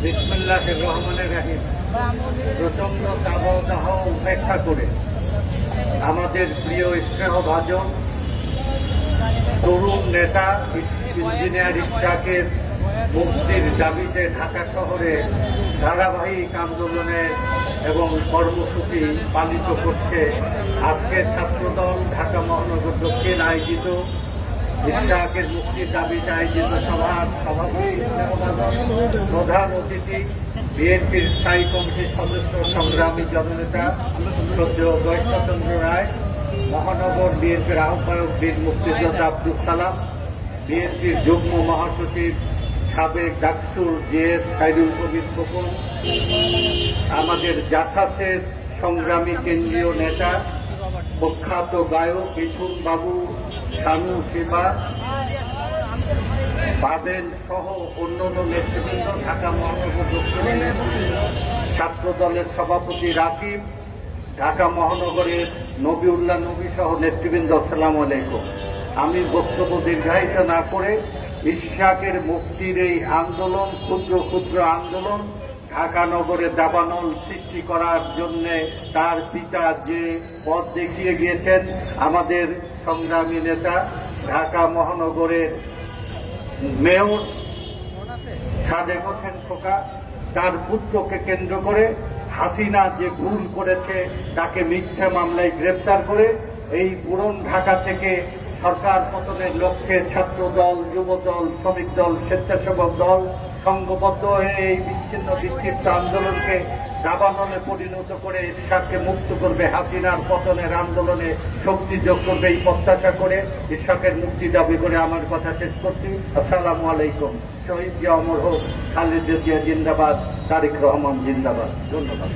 বিসমিল্লাহির রহমানির রহিম। প্রচন্ড তাপদাহ উপেক্ষা করে আমাদের প্রিয় স্নেহভাজন তরুণ নেতা ইঞ্জিনিয়ার ইশরাকের মুক্তির দাবিতে ঢাকা শহরে ধারাবাহিক আন্দোলনে এবং কর্মসূচি পালিত করছে। আজকের ছাত্রদল ঢাকা মহানগর দক্ষিণ আয়োজিত ইশরাকের মুক্তির দাবিতে আয়োজিত সভার সভাপতি প্রধান অতিথি বিএনপির স্থায়ী কমিটির সদস্য সংগ্রামী জননেতা শ্রদ্ধেয় বৈষ্ণচন্দ্র রায়, মহানগর বিএনপির আহ্বায়ক বীর মুক্তিযোদ্ধা আব্দুল সালাম, বিএনপির যুগ্ম মহাসচিব সাবেক ডাকসুর জেএস খায়রুল কবির খোকন, আমাদের জাসাসের সংগ্রামী কেন্দ্রীয় নেতা প্রখ্যাত গায়ক মিঠুন বাবু, শানু সেবা, বাবেল সহ অন্যান্য নেতৃবৃন্দ, ঢাকা মহানগর দক্ষিণ ছাত্র দলের সভাপতি রাকিব, ঢাকা মহানগরের নবিউল্লাহ নবী সহ নেতৃবৃন্দ, আসসালামু আলাইকুম। আমি বক্তব্য দীর্ঘায়িত না করে ইশরাকের মুক্তির এই আন্দোলন, ক্ষুদ্র ক্ষুদ্র আন্দোলন ঢাকা নগরে দাবানল সৃষ্টি করার জন্য তার পিতা যে পথ দেখিয়ে গিয়েছেন, আমাদের সংগ্রামী নেতা ঢাকা মহানগরের মেয়র সাদেক হোসেন খোকা, তার পুত্রকে কেন্দ্র করে হাসিনা যে ভুল করেছে তাকে মিথ্যা মামলায় গ্রেপ্তার করে এই পুরন ঢাকা থেকে সরকার পতনের লক্ষ্যে ছাত্র দল, যুব দল, শ্রমিক দল, স্বেচ্ছাসেবক দল সংঘবদ্ধ হয়ে এই বিচ্ছিন্ন বিক্ষিপ্ত আন্দোলনকে দাবানলে পরিণত করে ইশরাককে মুক্ত করবে, হাসিনার পতনের আন্দোলনে শক্তি যোগ করবে এই প্রত্যাশা করে ইশরাকের মুক্তি দাবি করে আমার কথা শেষ করছি। আসসালামু আলাইকুম। শহীদ জিয়া অমর হোক, খালেদা জিয়া জিন্দাবাদ, তারেক রহমান জিন্দাবাদ। ধন্যবাদ।